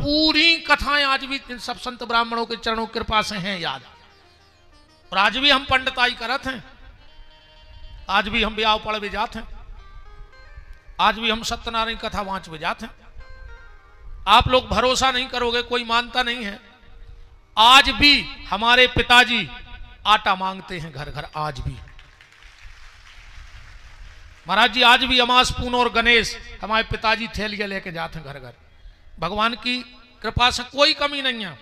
पूरी कथाएं आज भी इन सब संत ब्राह्मणों के चरणों की कृपा से हैं याद। और आज भी हम पंडिताई करत हैं, आज भी हम ब्याह पढ़ भी जाते हैं, आज भी हम सत्यनारायण कथा वांच भी जाते हैं। आप लोग भरोसा नहीं करोगे, कोई मानता नहीं है, आज भी हमारे पिताजी आटा मांगते हैं घर घर। आज भी महाराज जी, आज भी अमास पून और गणेश हमारे पिताजी थैलियां लेके जाते हैं घर घर। भगवान की कृपा से कोई कमी नहीं है।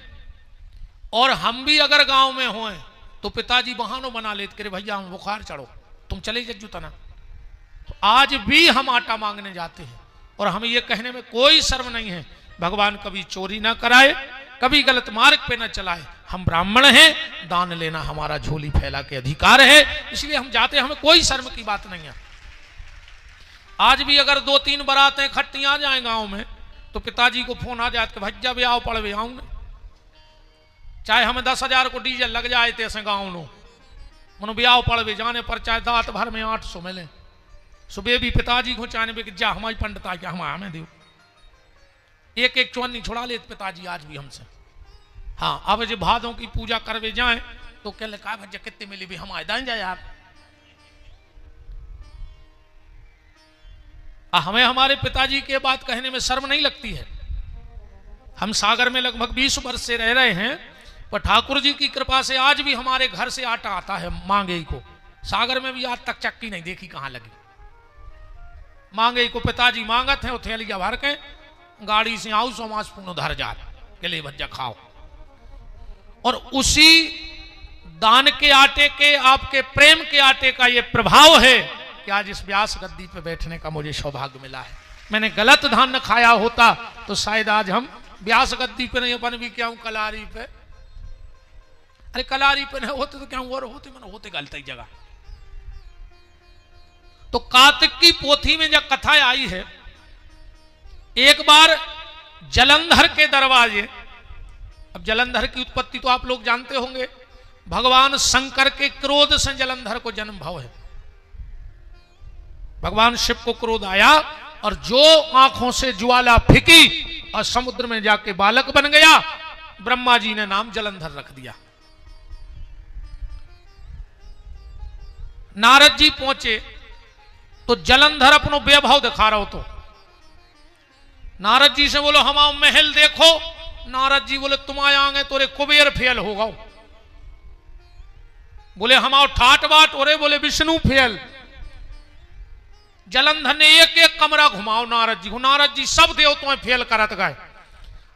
और हम भी अगर गांव में हों तो पिताजी बहानों बना लेते, भैया हम बुखार चढ़ो, तुम चले जज्जू तना। तो आज भी हम आटा मांगने जाते हैं और हमें यह कहने में कोई शर्म नहीं है, भगवान कभी चोरी ना कराए, कभी गलत मार्ग पे ना चलाए। हम ब्राह्मण हैं, दान लेना हमारा झोली फैला के अधिकार है, इसलिए हम जाते हैं, हमें कोई शर्म की बात नहीं है। आज भी अगर 2-3 बारातें इकट्ठी आ जाए गांव में तो पिताजी को फोन आ जाए कि भज्जा भी आओ पड़े आऊंगे, चाहे हमें 10,000 को डीजल लग जाए थे ऐसे गाँव नो मनो ब्याह पड़े जाने पर, चाहे दात भर में 800 मिले। सुबह भी पिताजी को चाहने भी जा हमारी पंडिता क्या हमें दो, एक एक चौनी छुड़ा लेते पिताजी आज भी हमसे। हाँ, अब जो भादों की पूजा करवे जाए तो कह ले कहा भज्जा कितने मिली भी हम आए जाए यार। हमें हमारे पिताजी के बात कहने में शर्म नहीं लगती है। हम सागर में लगभग 20 वर्ष से रह रहे हैं, पर ठाकुर जी की कृपा से आज भी हमारे घर से आटा आता है मांगे को। सागर में भी आज तक चक्की नहीं देखी कहां लगी। मांगे को पिताजी मांगत है, थैलिया भर के गाड़ी से आओ सोमास पूर्ण उधर जा के ले भज्जा खाओ। और उसी दान के आटे के, आपके प्रेम के आटे का ये प्रभाव है कि आज इस व्यास गद्दी पे बैठने का मुझे सौभाग्य मिला है। मैंने गलत धान खाया होता तो शायद आज हम व्यास गद्दी पे नहीं, अपन भी क्या हूं कलारी पे। अरे कलारी पे नहीं होते तो क्या और होते, मैंने होते गलत ही जगह। तो कार्तिक की पोथी में जब कथा आई है, एक बार जलंधर के दरवाजे, अब जलंधर की उत्पत्ति तो आप लोग जानते होंगे, भगवान शंकर के क्रोध से जलंधर को जन्म भाव है। भगवान शिव को क्रोध आया और जो आंखों से ज्वाला फेंकी और समुद्र में जाके बालक बन गया, ब्रह्मा जी ने नाम जलंधर रख दिया। नारद जी पहुंचे तो जलंधर अपनो वैभव दिखा रहा हो, तो नारद जी से बोलो हम आओ महल देखो। नारद जी बोले तुम आएंगे तो रे कुबेर फेल होगा। बोले हम आओ ठाट बाट, और बोले विष्णु फेल। जलंधर ने एक एक कमरा घुमाओ नारद जी को, नारद जी सब देवताओं फेल करत गए।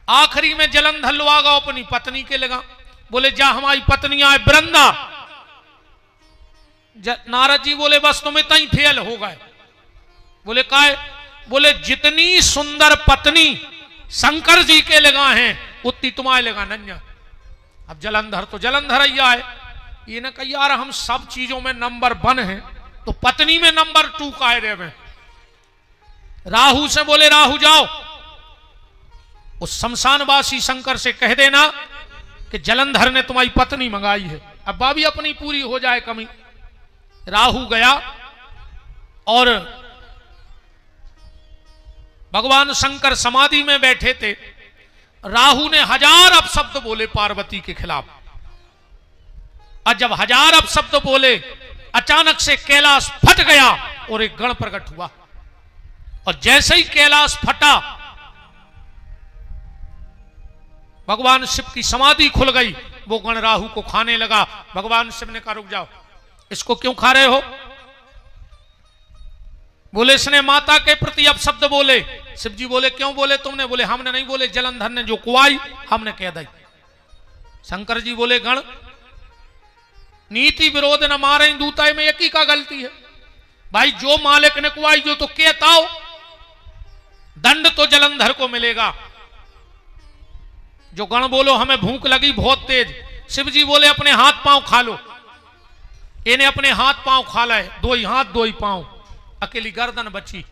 आखिरी में जलंधर लुआगा अपनी पत्नी के लगा, बोले जा हमारी पत्नी आए वृंदा। नारद जी बोले बस तुम इतना ही फेल हो गए। बोले काहे? बोले जितनी सुंदर पत्नी शंकर जी के लगा हैं उतनी तुम्हारे लगा नन्या। अब जलंधर तो जलंधर ही आए, ये ना कही यार हम सब चीजों में नंबर 1 हैं तो पत्नी में नंबर 2 का है रे में। राहु से बोले राहु जाओ उस शमशानवासी शंकर से कह देना कि जलंधर ने तुम्हारी पत्नी मंगाई है, अब बाबी अपनी पूरी हो जाए कमी। राहु गया और भगवान शंकर समाधि में बैठे थे। राहु ने 1000 अपशब्द बोले पार्वती के खिलाफ, और जब 1000 अपशब्द बोले अचानक से कैलाश फट गया और एक गण प्रकट हुआ। और जैसे ही कैलाश फटा भगवान शिव की समाधि खुल गई, वो गण राहु को खाने लगा। भगवान शिव ने कहा रुक जाओ, इसको क्यों खा रहे हो? बोले इसने माता के प्रति अपशब्द बोले। शिव जी बोले क्यों बोले तुमने? बोले हमने नहीं बोले, जलंधर ने जो कुआई हमने कह दी। शंकर जी बोले गण नीति विरोध न मारे दूताई में एक ही का गलती है भाई, जो मालिक ने कुआई जो तो कहताओ दंड तो जलंधर को मिलेगा। जो गण बोलो हमें भूख लगी बहुत तेज। शिव जी बोले अपने हाथ पांव खा लो। इन्हें अपने हाथ पांव खा लाए, 2 ही हाथ 2 ही पांव, अकेली गर्दन बची।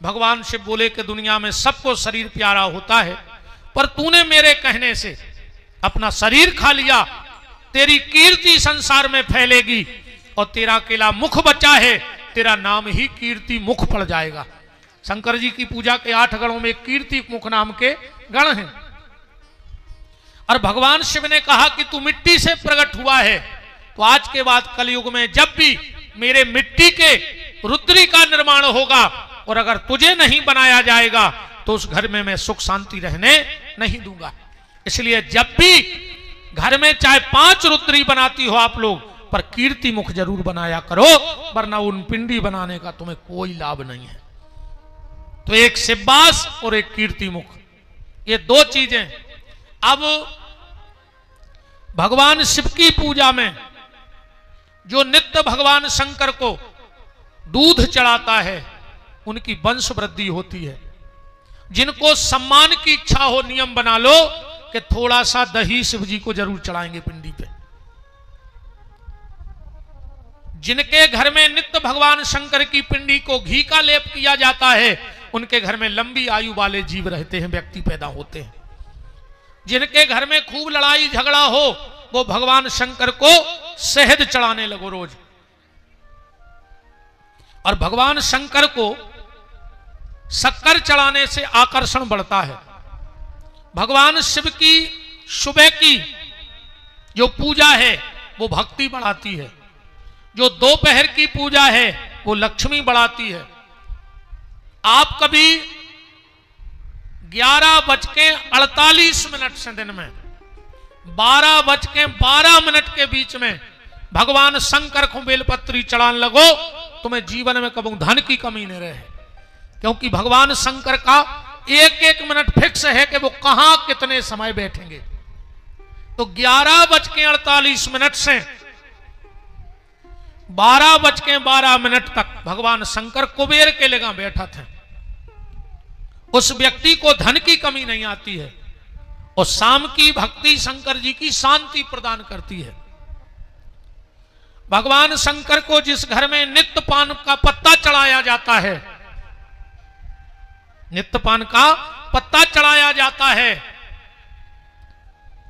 भगवान शिव बोले कि दुनिया में सबको शरीर प्यारा होता है, पर तूने मेरे कहने से अपना शरीर खा लिया, तेरी कीर्ति संसार में फैलेगी और तेरा अकेला मुख बचा है, तेरा नाम ही कीर्ति मुख पड़ जाएगा। शंकर जी की पूजा के 8 गणों में कीर्ति मुख नाम के गण हैं। और भगवान शिव ने कहा कि तू मिट्टी से प्रकट हुआ है, तो आज के बाद कलयुग में जब भी मेरे मिट्टी के रुद्री का निर्माण होगा और अगर तुझे नहीं बनाया जाएगा तो उस घर में मैं सुख शांति रहने नहीं दूंगा। इसलिए जब भी घर में चाहे 5 रुद्री बनाती हो आप लोग, पर कीर्ति मुख जरूर बनाया करो, वरना उन पिंडी बनाने का तुम्हें कोई लाभ नहीं है। तो एक शिववास और एक कीर्ति मुख, ये 2 चीजें। अब भगवान शिव की पूजा में जो नित्य भगवान शंकर को दूध चढ़ाता है, उनकी वंश वृद्धि होती है। जिनको सम्मान की इच्छा हो, नियम बना लो कि थोड़ा सा दही शिव जी को जरूर चढ़ाएंगे पिंडी पे। जिनके घर में नित्य भगवान शंकर की पिंडी को घी का लेप किया जाता है, उनके घर में लंबी आयु वाले जीव रहते हैं, व्यक्ति पैदा होते हैं। जिनके घर में खूब लड़ाई झगड़ा हो, वो भगवान शंकर को शहद चढ़ाने लगो रोज। और भगवान शंकर को शक्कर चढ़ाने से आकर्षण बढ़ता है। भगवान शिव की सुबह की जो पूजा है वो भक्ति बढ़ाती है, जो दोपहर की पूजा है वो लक्ष्मी बढ़ाती है। आप कभी 11:48 से दिन में 12:12 के बीच में भगवान शंकर को बेलपत्री चढ़ाने लगो, तुम्हें जीवन में कभी धन की कमी नहीं रहे। क्योंकि भगवान शंकर का 1-1 मिनट फिक्स है कि वो कहां कितने समय बैठेंगे। तो 11:48 से 12:12 तक भगवान शंकर कुबेर के लगा बैठा थे। उस व्यक्ति को धन की कमी नहीं आती है, और शाम की भक्ति शंकर जी की शांति प्रदान करती है। भगवान शंकर को जिस घर में नित्य पान का पत्ता चढ़ाया जाता है, नित्य पान का पत्ता चढ़ाया जाता है,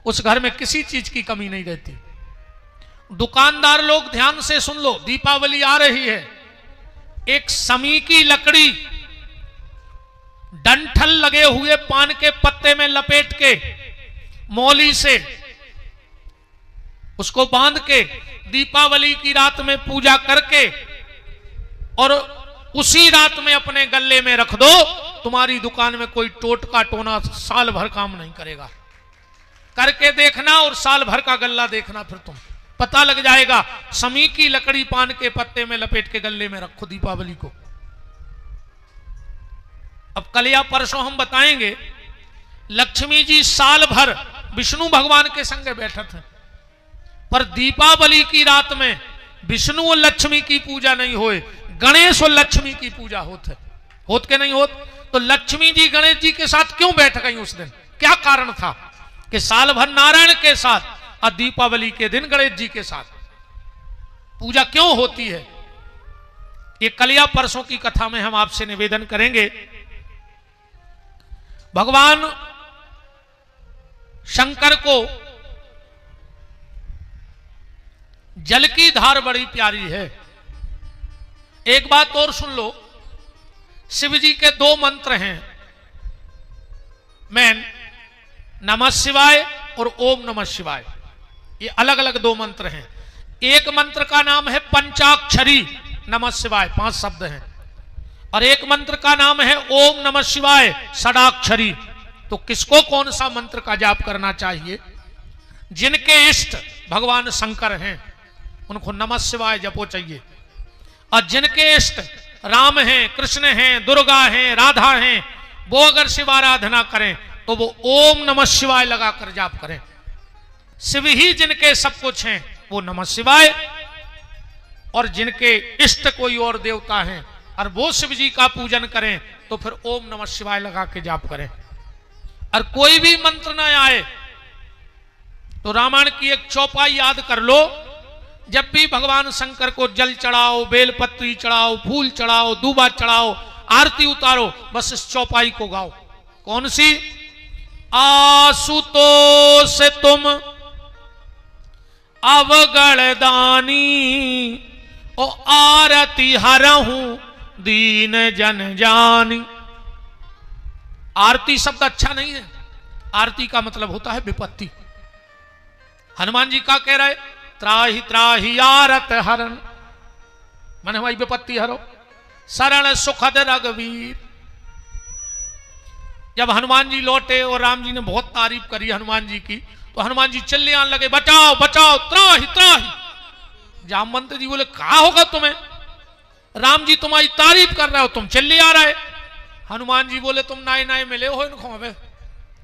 उस घर में किसी चीज की कमी नहीं रहती। दुकानदार लोग ध्यान से सुन लो, दीपावली आ रही है। एक समी की लकड़ी डंठल लगे हुए पान के पत्ते में लपेट के मौली से उसको बांध के दीपावली की रात में पूजा करके और उसी रात में अपने गले में रख दो, तुम्हारी दुकान में कोई टोटका टोना साल भर काम नहीं करेगा। करके देखना और साल भर का गल्ला देखना, फिर तुम पता लग जाएगा। समी की लकड़ी पान के पत्ते में लपेट के गले में रखो दीपावली को। अब कल या परसों हम बताएंगे, लक्ष्मी जी साल भर विष्णु भगवान के संग बैठे थे, पर दीपावली की रात में विष्णु और लक्ष्मी की पूजा नहीं होए, गणेश और लक्ष्मी की पूजा होत के नहीं होत। तो लक्ष्मी जी गणेश जी के साथ क्यों बैठ गई उस दिन? क्या कारण था कि साल भर नारायण के साथ और दीपावली के दिन गणेश जी के साथ पूजा क्यों होती है? ये कल या परसों की कथा में हम आपसे निवेदन करेंगे। भगवान शंकर को जल की धार बड़ी प्यारी है। एक बात और सुन लो, शिव जी के 2 मंत्र हैं मैन, नमः शिवाय और ओम नमः शिवाय। ये अलग अलग 2 मंत्र हैं। एक मंत्र का नाम है पंचाक्षरी नमः शिवाय, 5 शब्द हैं, और एक मंत्र का नाम है ओम नमः शिवाय षडाक्षरी। तो किसको कौन सा मंत्र का जाप करना चाहिए? जिनके इष्ट भगवान शंकर हैं उनको नमः शिवाय जपो चाहिए, और जिनके इष्ट राम हैं, कृष्ण हैं, दुर्गा हैं, राधा हैं, वो अगर शिव आराधना करें तो वो ओम नमः शिवाय लगाकर जाप करें। शिव ही जिनके सब कुछ हैं वो नमः शिवाय, और जिनके इष्ट कोई और देवता हैं और वो शिव जी का पूजन करें तो फिर ओम नमः शिवाय लगा के जाप करें। और कोई भी मंत्र ना आए तो रामायण की एक चौपाई याद कर लो। जब भी भगवान शंकर को जल चढ़ाओ, बेलपत्री चढ़ाओ, फूल चढ़ाओ, दूबा चढ़ाओ, आरती उतारो, बस इस चौपाई को गाओ। कौन सी? आशुतोष तुम अवगण दानी, ओ आरती हरहूं दीन जन जानी। आरती शब्द अच्छा नहीं है। आरती का मतलब होता है विपत्ति। हनुमान जी का कह रहे, त्राहि त्राहि आरत हरण, मैंने हमारी विपत्ति हरो, शरण सुखद रघुवीर। जब हनुमान जी लौटे और राम जी ने बहुत तारीफ करी हनुमान जी की, तो हनुमान जी चिल्ले आने लगे, बचाओ बचाओ त्राहि त्राहि। जामवंत जी बोले, कहा होगा तुम्हें, राम जी तुम्हारी तारीफ कर रहे हो, तुम चिल्ले आ रहे। हनुमान जी बोले, तुम नाए नाए मिले हो इनको, अबे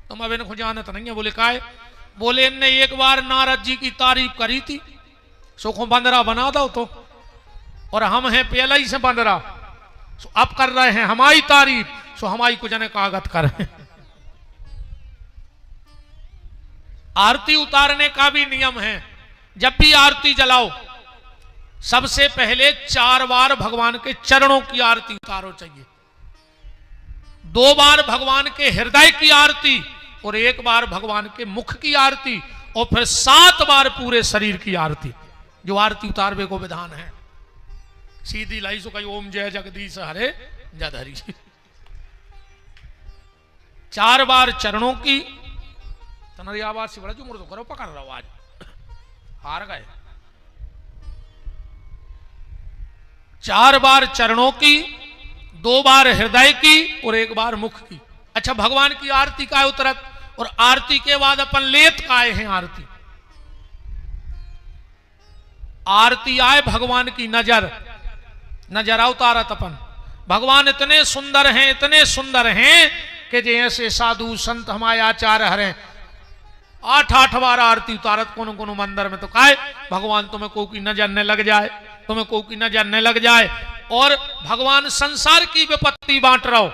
तुम अब इनको जानत नहीं है। बोले काहे? बोले इनने एक बार नारद जी की तारीफ करी थी, सुखो बंदरा बना दो तो, और हम हैं पहले ही से बंदरा, अब कर रहे हैं हमारी तारीफ, सो हमारी को जने कागत करें। आरती उतारने का भी नियम है, जब भी आरती जलाओ सबसे पहले 4 बार भगवान के चरणों की आरती उतारो चाहिए, 2 बार भगवान के हृदय की आरती और 1 बार भगवान के मुख की आरती, और फिर 7 बार पूरे शरीर की आरती, जो आरती उतारवे को विधान है। सीधी लाई सो कही ओम जय जगदीश हरे जधरी। 4 बार चरणों की, तुम्हारी आवाज से बड़ा जो मुर्दो करो, पकड़ रहा हूं आज, हार गए। 4 बार चरणों की, 2 बार हृदय की और 1 बार मुख की। अच्छा, भगवान की आरती का उतरत, और आरती के बाद अपन लेत काए हैं आरती। आरती आए भगवान की नजर, नजर उतारत अपन। भगवान इतने सुंदर हैं, इतने सुंदर हैं कि जैसे साधु संत हमारे आचार्य हरे 8 बार आरती उतारत कोनो कोनो मंदिर में। तो काहे भगवान तुम्हें को की नजर न लग जाए, तुम्हें को की नजर न लग जाए। और भगवान संसार की विपत्ति बांट रहा हो,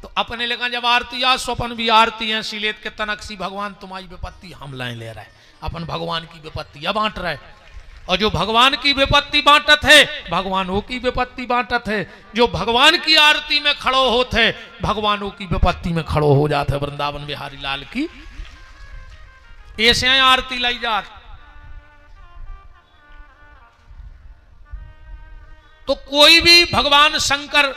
तो अपने लेकर जब आरती आ स्वपन भी आरती है सीलेत के तनक सी, भगवान तुम्हारी विपत्ति हम लाए ले रहा है, अपन भगवान की विपत्ति या बांट रहा है। और जो भगवान की विपत्ति बांटत है, भगवानों की विपत्ति बांटत है। जो भगवान की आरती में खड़ो होते है, भगवानों की विपत्ति में खड़ो हो जाते है। वृंदावन बिहारी लाल की ऐसे आरती लाई जात। तो कोई भी भगवान शंकर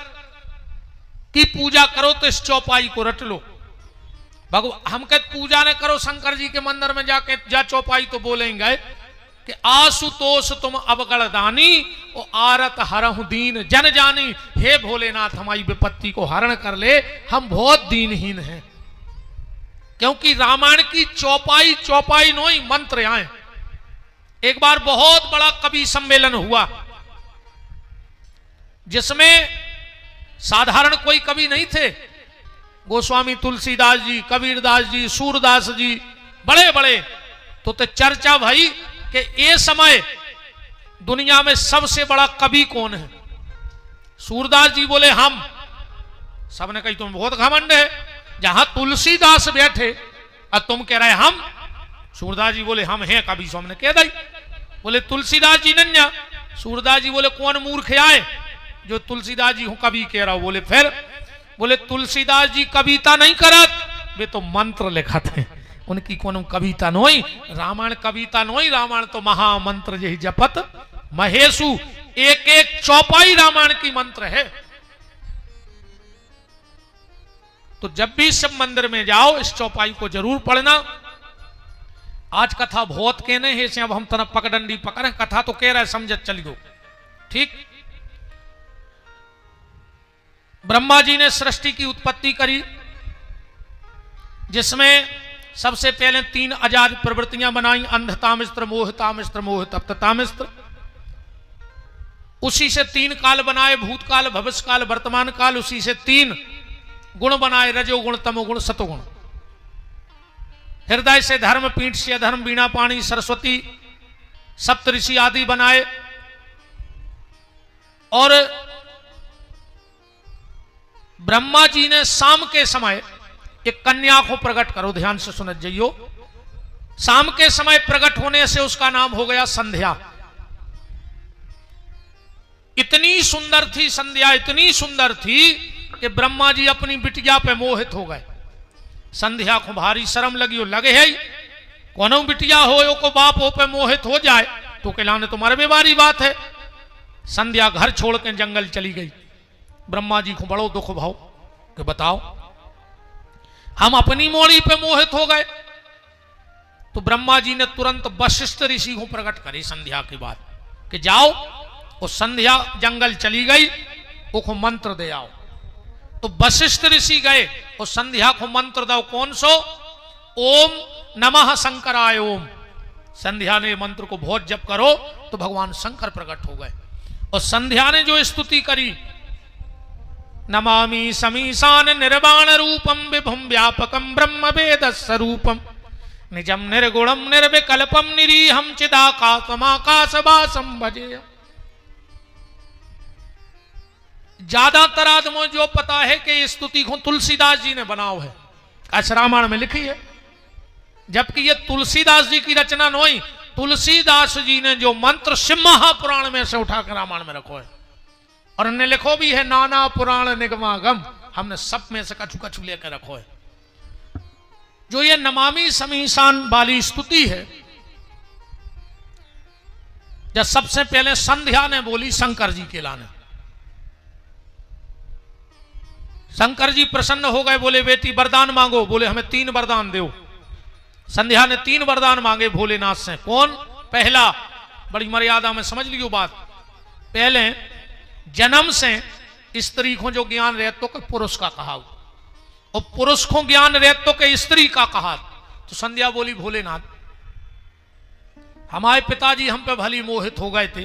की पूजा करो तो इस चौपाई को रट लो। हम कहते पूजा न करो शंकर जी के मंदिर में जाके, जा चौपाई तो बोलेंगे कि आशुतोष तुम अवगणदानी और आरत हरहु दीन जन जानी। हे भोलेनाथ, हमारी विपत्ति को हरण कर ले, हम बहुत दीनहीन हैं। क्योंकि रामायण की चौपाई चौपाई नोई मंत्र आए। एक बार बहुत बड़ा कवि सम्मेलन हुआ, जिसमें साधारण कोई कवि नहीं थे। गोस्वामी तुलसीदास जी, कबीरदास जी, सूरदास जी, बड़े बड़े। तो चर्चा भाई कि ये समय दुनिया में सबसे बड़ा कवि कौन है। सूरदास जी बोले हम। सबने कही तुम बहुत घमंड है, जहां तुलसीदास बैठे और तुम कह रहे हम। सूरदास जी बोले हम हैं कवि, सो हमने कह दी। बोले तुलसीदास जी नन्या। सूरदास जी बोले कौन मूर्ख आए जो तुलसीदास जी हूं कवि कह रहा हूं। बोले फिर? बोले तुलसीदास जी कविता नहीं करत, वे तो मंत्र लिखत हैं। उनकी कोनो कविता नोई, रामायण कविता नोई, रामायण तो महामंत्र यही जपत महेशु। एक एक चौपाई रामायण की मंत्र है। तो जब भी सब मंदिर में जाओ इस चौपाई को जरूर पढ़ना। आज कथा बहुत कहने हैं से, अब हम तरफ पकड़ंडी पकड़े, कथा तो कह रहे समझत चली गो। ठीक, ब्रह्मा जी ने सृष्टि की उत्पत्ति करी, जिसमें सबसे पहले 3 आजाद प्रवृत्तियां बनाई। अंधतामिस्त्र, मोहतामिस्त्र, मोहतप्ततामिस्त्र। उसी से 3 काल बनाए, भूतकाल, भविष्यकाल, वर्तमान काल। उसी से 3 गुण बनाए, रजोगुण, तमोगुण, सतोगुण। हृदय से धर्म, पीठ से अधर्म, वीणा पाणी सरस्वती, सप्तऋषि आदि बनाए। और ब्रह्मा जी ने शाम के समय एक कन्या को प्रकट करो, ध्यान से सुनत जाइयो। शाम के समय प्रकट होने से उसका नाम हो गया संध्या। इतनी सुंदर थी संध्या, इतनी सुंदर थी कि ब्रह्मा जी अपनी बिटिया पे मोहित हो गए। संध्या को भारी शर्म लगी, हो लगे है कोनो बिटिया हो को बाप हो पे मोहित हो जाए तो कहलाने तुम्हारे बेवारी बात है। संध्या घर छोड़ के जंगल चली गई। ब्रह्मा जी को बड़ो दुख भाव कि बताओ हम अपनी मोड़ी पे मोहित हो गए, तो ब्रह्मा जी ने तुरंत वशिष्ठ ऋषि को प्रकट करी संध्या की बात कि जाओ, वो संध्या जंगल चली गई, वो मंत्र दे आओ। तो वशिष्ठ ऋषि गए और संध्या को मंत्र दो, कौन सो? ओम नमः शंकराय ओम। संध्या ने मंत्र को बहुत जप करो तो भगवान शंकर प्रकट हो गए। और संध्या ने जो स्तुति करी, नमामि समीशान निर्वाण रूपम विभुम व्यापकम ब्रह्म वेद स्वरूपम निजम निर्गुणम निर्विकल्पम निरीहम चिदाकाशमाकाशवासम भजे। ज्यादातर आदमों जो पता है कि इस स्तुति को तुलसीदास जी ने बनाओ है, रामायण में लिखी है, जबकि ये तुलसीदास जी की रचना नहीं। तुलसीदास जी ने जो मंत्र शिव महापुराण में से उठाकर रामायण में रखो है, और उन्हें लिखो भी है नाना पुराण निगमागम, हमने सब में से कछु कछु लेकर रखो है। जो ये नमामि समीशान वाली स्तुति है, जब सबसे पहले संध्या ने बोली शंकर जी के लाने, शंकर जी प्रसन्न हो गए, बोले बेटी वरदान मांगो। बोले हमें 3 वरदान दो। संध्या ने 3 वरदान मांगे भोलेनाथ से। कौन? पहला, बड़ी मर्यादा में समझ लियो बात, पहले जन्म से स्त्री को जो ज्ञान रहतो के पुरुष का कहा, और पुरुष को ज्ञान रहतो के स्त्री का कहा। तो संध्या बोली भोलेनाथ, हमारे पिताजी हम पे भली मोहित हो गए थे,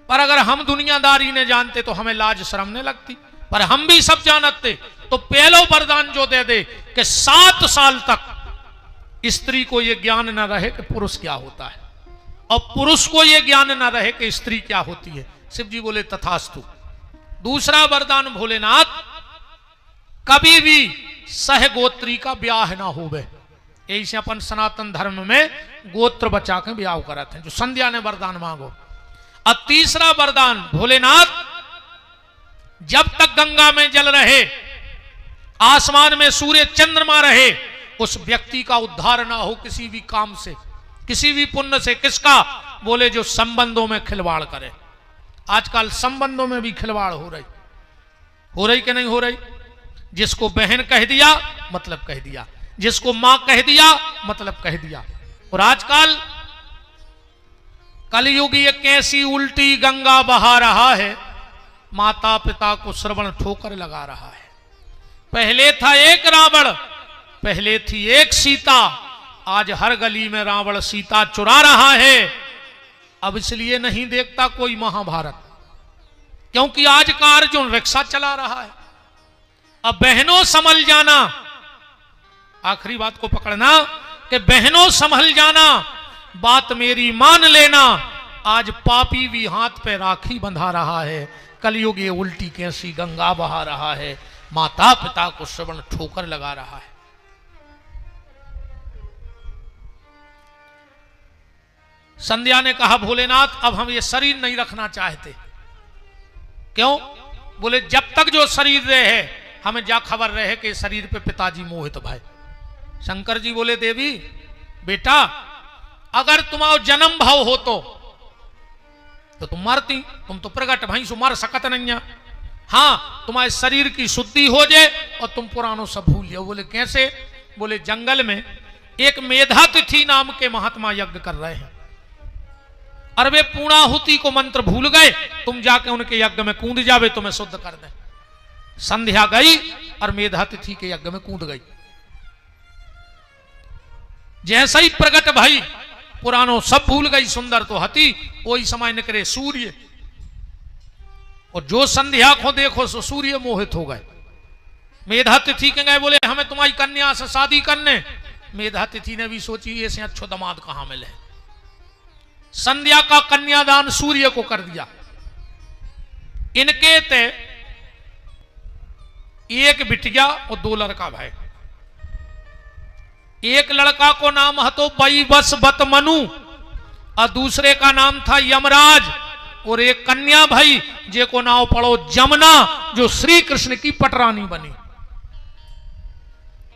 पर अगर हम दुनियादारी ने जानते तो हमें लाज शर्म नहीं लगती, पर हम भी सब जानते। तो पहलो वरदान जो दे दे कि 7 साल तक स्त्री को यह ज्ञान न रहे कि पुरुष क्या होता है, और पुरुष को यह ज्ञान न रहे कि स्त्री क्या होती है। शिव जी बोले तथास्तु। दूसरा वरदान भोलेनाथ, कभी भी सहगोत्री का ब्याह ना होवे। यही से अपन सनातन धर्म में गोत्र बचा के ब्याह कराते हैं, जो संध्या ने वरदान मांगो। और तीसरा वरदान भोलेनाथ, जब तक गंगा में जल रहे, आसमान में सूर्य चंद्रमा रहे, उस व्यक्ति का उद्धार ना हो किसी भी काम से, किसी भी पुण्य से। किसका? बोले जो संबंधों में खिलवाड़ करे। आजकल संबंधों में भी खिलवाड़ हो रही कि नहीं हो रही? जिसको बहन कह दिया मतलब कह दिया, जिसको मां कह दिया मतलब कह दिया। और आजकल कलयुग ये कैसी उल्टी गंगा बहा रहा है, माता पिता को श्रवण ठोकर लगा रहा है। पहले था एक रावण, पहले थी एक सीता, आज हर गली में रावण सीता चुरा रहा है। अब इसलिए नहीं देखता कोई महाभारत, क्योंकि आज का अर्जुन रिक्शा चला रहा है। अब बहनों संभल जाना, आखिरी बात को पकड़ना कि बहनों संभल जाना, बात मेरी मान लेना। आज पापी भी हाथ पे राखी बंधा रहा है। कलयुग ये उल्टी कैसी गंगा बहा रहा है, माता पिता को श्रवण ठोकर लगा रहा है। संध्या ने कहा भोलेनाथ अब हम ये शरीर नहीं रखना चाहते। क्यों? बोले जब तक जो शरीर रहे हमें जा खबर रहे कि शरीर पे पिताजी मोहित भाई। शंकर जी बोले देवी बेटा अगर तुम्हारा जन्म भाव हो तो तुम मरती, तुम तो प्रगट भाई सो मर सकत नहीं है। हाँ तुम्हारे शरीर की शुद्धि हो जाए और तुम पुरानों सब भूल जाओ। बोले कैसे? बोले जंगल में एक मेधातिथि नाम के महात्मा यज्ञ कर रहे हैं, और वे पूर्णाहुति को मंत्र भूल गए, तुम जाके उनके यज्ञ में कूद जावे तुम्हें शुद्ध कर दे। संध्या गई और मेधातिथि के यज्ञ में कूद गई। जैसा ही प्रगट भाई पुरानों सब भूल गई, सुंदर तो हती, वही समय निकले सूर्य, और जो संध्या को देखो सो सूर्य मोहित हो गए। मेधातिथि के गए बोले हमें तुम्हारी कन्या से शादी करने। मेधातिथि ने भी सोची ऐसे अच्छो दामाद कहां मिले। संध्या का कन्यादान सूर्य को कर दिया। इनके ते एक बिटिया और 2 लड़का भाई। एक लड़का को नाम हतो बैवस बत मनु और दूसरे का नाम था यमराज, और एक कन्या भाई जे को नाम पढ़ो जमुना, जो श्री कृष्ण की पटरानी बनी।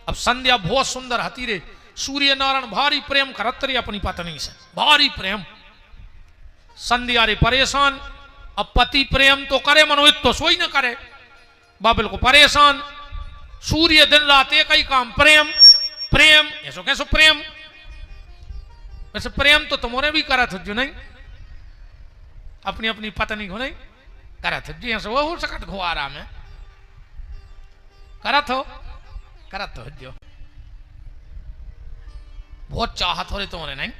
अब संध्या बहुत सुंदर हती रे, सूर्य नारायण भारी प्रेम करत रे अपनी पत्नी से, भारी प्रेम। संध्या रे परेशान, अब पति प्रेम तो करे मनोहित तो सोई न करे, बाबल को परेशान। सूर्य दिन रात एक ही काम, प्रेम प्रेम, ऐसो कैसो प्रेम। वैसे प्रेम तो तुमने भी करा था जो नहीं, अपनी अपनी पत्नी को नहीं करा था जी, वो हो सकत घुआरा में करा तो जो बहुत चाहत हो रही तुमने नहीं।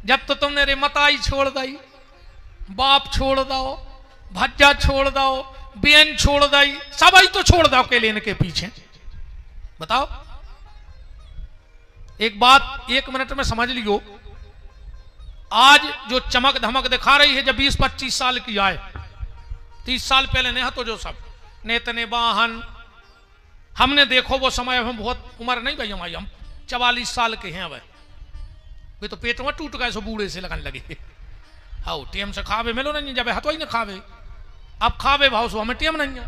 जब तो तुमने रे मताई छोड़ दई, बाप छोड़ दो, भज्जा छोड़ दो, बेन छोड़ दई, सब आई तो छोड़ दो के लेने के पीछे। बताओ एक बात 1 मिनट में समझ लियो, आज जो चमक धमक दिखा रही है, जब 20-25 साल की आए, 30 साल पहले नहीं तो जो सब नेतने वाहन हमने देखो वो समय, हम बहुत उम्र नहीं भाई हमारी, हम 44 साल के हैं। अब वे तो पेट में टूट गए, सो बूढ़े से लगन लगे। हाँ टेम से खावे मिलो नहीं, जब हतो ही ना खावे, अब खावे भाव सो हमें टेम नहीं है,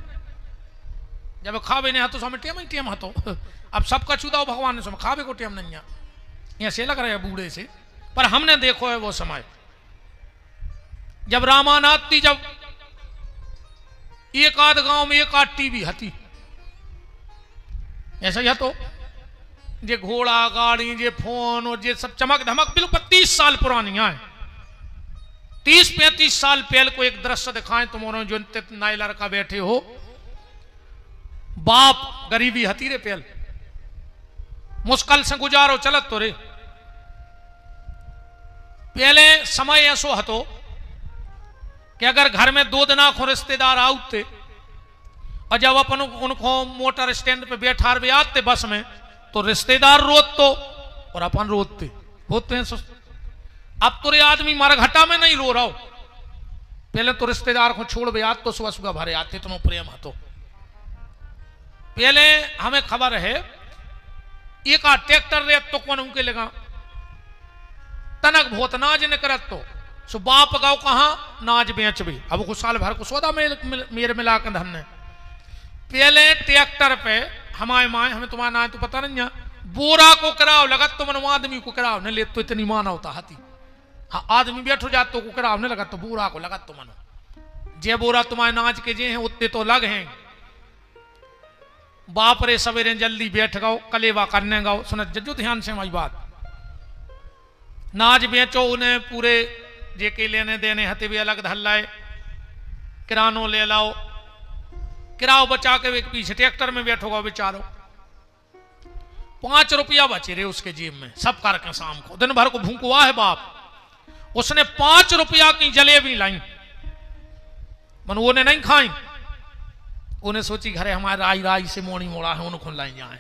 जब खावे नहीं हतो सो हमें टेम ही टेम हतो। अब सबका चुदाओ भगवान ने, सो खावे को टेम नहीं है, यहाँ से लग रहा है बूढ़े से। पर हमने देखो है वो समय जब रामानाथ थी, जब एक आध गांव में एक आध टीवी हती, ऐसा ही तो जे घोड़ा गाड़ी जे फोन और जे सब चमक धमक बिल्कुल 30 साल पुरानी है। 30-35 साल पहले को एक दृश्य दिखाएं तुम्हारे, जो नए लड़का बैठे हो, बाप गरीबी हती रे पहल, मुश्किल से गुजारो चलत तो रे। पहले समय ऐसो हतो कि अगर घर में 2 दिना को रिश्तेदार आउते, और जब अपन उनको मोटर स्टैंड पे बैठा रहे आते बस में, तो रिश्तेदार रोत तो और अपन रोते होते हैं। अब तो रे आदमी मरघटा में नहीं रो रहा हो, पहले तो रिश्तेदार को छोड़ बे आते तो सुबह सुबह भरे आते, तुम प्रेम हतो। पहले हमें खबर है एक ट्रैक्टर रे तो कौन उनके लगा तनक बहुत नाज ने करत, तो सो बाप गाँव कहा नाज बेच भी, अब कुछ साल भर को सौदा मेरे मिला के धन ने। पहले ट्रैक्टर पे हमारे माए, हमें तुम्हारा नाम तो पता नहीं है, बोरा को कराओ लगत तो मनो आदमी को कराओ न ले, तो इतनी माना होता हाथी। हाँ आदमी बैठो जात तो को कराओ न लगत, तो बोरा को लगत तो मनो जे बोरा तुम्हारे नाच के जे हैं उतने तो लग हैं। बाप रे सवेरे जल्दी बैठ गओ, कलेवा करने गओ, सुन जजो ध्यान से हमारी बात, नाज बेचो, उन्हें पूरे जे के लेने देने हते भी अलग धल लाए, किरानो ले लाओ, किराओ बचा के एक पीछे ट्रैक्टर में बैठोगा बेचारो, 5 रुपया बचे रहे उसके जेब में, सब करके शाम को दिन भर को भूखा है बाप, उसने 5 रुपया की जलेबी लाई, मन वो ने नहीं खाई, उन्हें सोची घरे हमारे राई राई से मोड़ी मोड़ा है, उनको लाई जाए।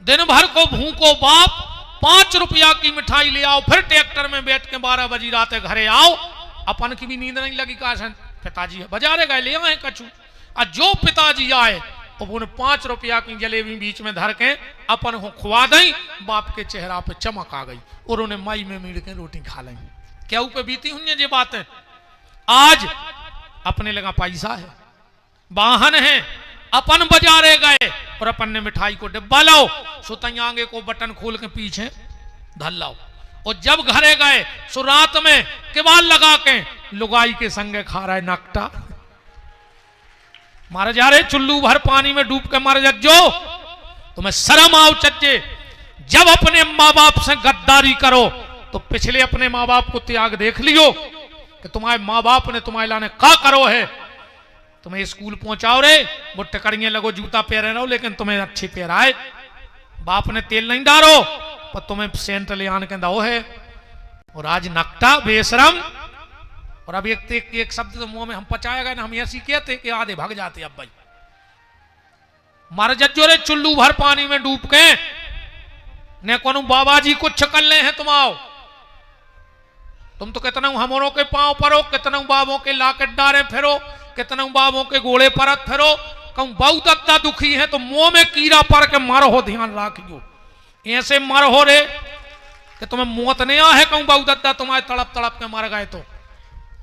दिन भर को भूखो बाप 5 रुपया की मिठाई ले आओ, फिर ट्रैक्टर में बैठ के 12 बजी रात घरे आओ, अपन की भी नींद नहीं लगी, काशन पिताजी बाजारे गए ले आए कछु, और जो पिताजी आए तो उन्हें 5 रुपया की जलेबी बीच में धर के अपन को खुआ दई, बाप के चेहरा पे चमक आ गई और उन्हें माई में मीड़ के रोटी खा ली। क्या ऊपर बीती हुई ये बातें? आज अपने लगा पैसा है, वाहन है, अपन बाजारे गए और अपन ने मिठाई को डिब्बा लाओ, सुतई आगे को बटन खोल के पीछे धल लाओ, और जब घरे गए सो रात में केवाल लगा के लुगाई के संगे खा रहा है नकटा, मारे जा रहे चुल्लू भर पानी में डूब के मारे जो, तुम्हें शर्म आओ चच्चे। जब अपने माँ बाप से गद्दारी करो तो पिछले अपने माँ बाप को त्याग देख लियो कि तुम्हारे माँ बाप ने तुम्हारे लाने का करो है, तुम्हें स्कूल पहुंचाओ रे, वो टकरियां लगो, जूता पहने रहो, लेकिन तुम्हें अच्छी पहराए, बाप ने तेल नहीं डालो पर तुम्हें सेंट ले आने के दो है, और आज नकटा बेशरम। और अब एक शब्द तो मुंह में हम पचाया गए ना, हम ऐसी कहते कि आधे भाग जाते, अब भाई मार जज्जो रे चुल्लू भर पानी में डूब के ने कोनो बाबा जी कुछ कर ले हैं तुम आओ, तुम तो कितना हमरों के पांव परो, कितना बाबों के लाकेट डारे फिरो, कितना बाबों के गोले परत फिरो, कहूं बहुत अत्ता दुखी है तो मुंह में कीड़ा पर के मर हो, ध्यान रखियो, ऐसे मर हो रे कि तुम्हें मौत नहीं आ है, कहूं बहुत अत्ता तुम्हारे तड़प तड़प के मर गए, तो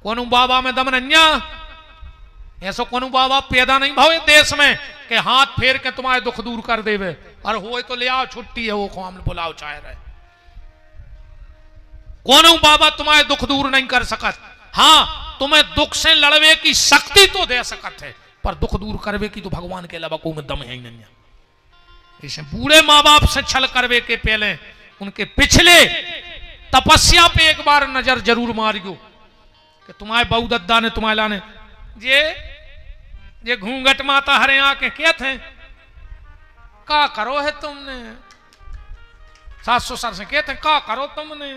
कोनो बाबा में दम नहीं, ऐसा कोनो बाबा पैदा नहीं भाव देश में कि हाथ फेर के तुम्हारे दुख दूर कर देवे, और हो तो ले आओ छुट्टी है, वो काम बुलाओ चाहे रहे, कोनो बाबा तुम्हारे दुख दूर नहीं कर सकत। हाँ तुम्हें दुख से लड़वे की शक्ति तो दे सकत है, पर दुख दूर करवे की तो भगवान के अलावा कोई में दम है ही नहीं। इसे बूढ़े माँ बाप से छल करवे के पहले उनके पिछले तपस्या पे एक बार नजर जरूर मारियो कि तुम्हारे बहु दद्दा ने तुम्हारे लाने जे घूंघट माता हरे आके क्या थे का करो है तुमने 700 साल से कहते का करो तुमने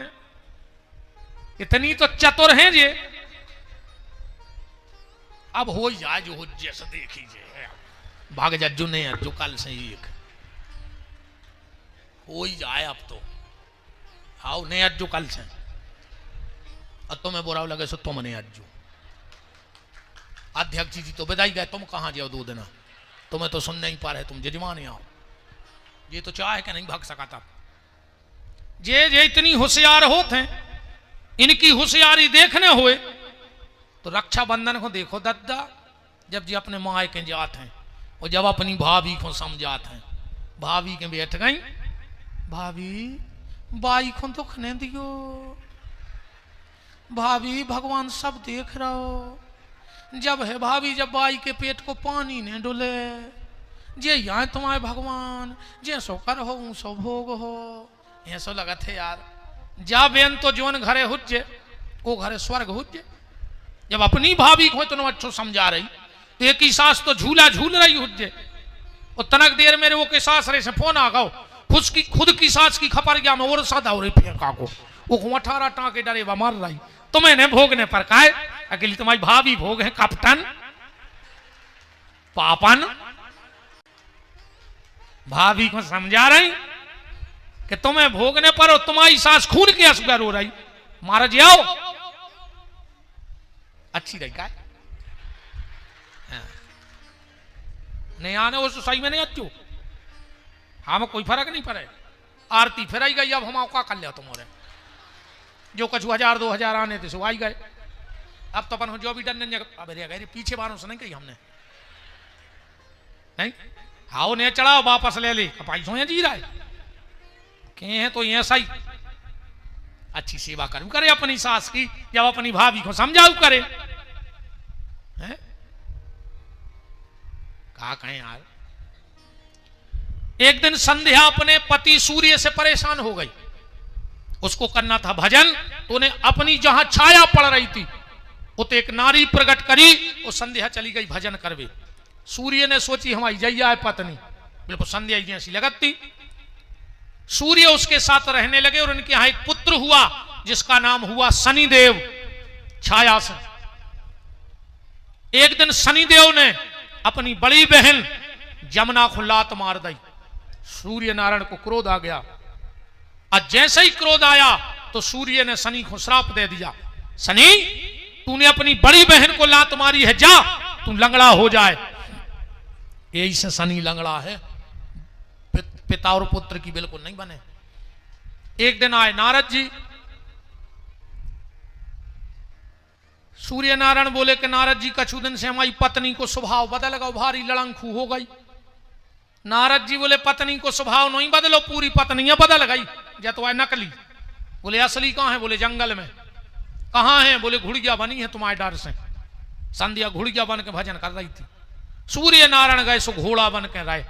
इतनी तो चतुर हैं जे अब हो जाए जो हो जैसे देखिए भाग जज्जू ने जो कल से एक हो ही जाए अब तो आओ नहीं अज्जू कल से और तुम्हें बुरा लगे सो तुम नहीं अज्जू अध्यक्ष जी तो बधाई गए तुम कहां जाओ 2 दिन तुम्हें तो सुन नहीं पा रहे तुम जजमान आओ ये तो चाहे कि नहीं भाग सका था जे इतनी होशियार होते हैं इनकी होशियारी देखने हुए तो रक्षाबंधन को देखो दद्दा जब जी अपने माए के जाते हैं और जब अपनी भाभी को समझाते हैं भाभी के बैठ गई भाभी बाई को दुख नहीं दियो भाभी भगवान सब देख रहा हो जब है भाभी जब बाई के पेट को पानी ने डुले जे यहाँ तुम्हारे भगवान जे सो कर हो सो भोग हो ऐसो लगा थे यार जा बेन तो जोन घरे हुज्जे वो घरे स्वर्ग हुज्जे जब अपनी भाभी को इतना अच्छो समझा रही तो एक ही सास तो झूला झूल रही हुज्जे और तनक देर मेरे वो के सास रे से फोन आ गओ खुद की सास की खपर गया मैं और सादा और फेंका को वो 18 टाँके डरे मार रही तुम्हें ने भोगने पर काहे अकेली तुम्हारी भाभी भोग है कप्तान पापन भाभी को समझा रही कि तुम्हें भोगने पर और तुम्हारी सास खून के असगर हो रही महाराज आओ अच्छी रही का नहीं आने वो सही में नहीं अच्छू हाँ कोई फर्क नहीं पड़े आरती फिर आई गई अब हम का कर लिया तुम्हारे जो कछु 1000-2000 आने थे सो आई गए अब तो अपन जो भी डन अब गए पीछे बारों से नहीं कही हमने नहीं हाओ ने चढ़ाओ वापस ले ली पैसों जी रहा है के हैं तो ये सही अच्छी सेवा करूं करे अपनी सास की जब अपनी भाभी को समझाऊ करे हैं कहा कहें यार एक दिन संध्या अपने पति सूर्य से परेशान हो गई उसको करना था भजन तो उन्हें अपनी जहां छाया पड़ रही थी वो तो एक नारी प्रकट करी वो संध्या चली गई भजन करवे सूर्य ने सोची हमारी जैया है पत्नी बिल्कुल संध्या जैसी लगती सूर्य उसके साथ रहने लगे और उनके यहां एक पुत्र हुआ जिसका नाम हुआ शनिदेव छाया से एक दिन शनिदेव ने अपनी बड़ी बहन जमुना को लात मार दी सूर्य नारायण को क्रोध आ गया और जैसे ही क्रोध आया तो सूर्य ने शनि को श्राप दे दिया शनि तूने अपनी बड़ी बहन को लात मारी है जा तू लंगड़ा हो जाए यही से शनि लंगड़ा है पिता और पुत्र की बिल्कुल नहीं बने एक दिन आए नारद जी सूर्य नारायण बोले कि नारद जी कछु दिन से हमारी पत्नी को स्वभाव बदल गया भारी लड़ंखू हो गई नारद जी बोले पत्नी को स्वभाव नहीं बदलो पूरी पत्नियां बदल गई या तो नकली बोले असली कहां है बोले जंगल में कहां है बोले घुड़िया बनी है तुम्हारे डर से संध्या घुड़िया बन के भजन कर रही थी सूर्य नारायण गए सो घोड़ा बन के रहे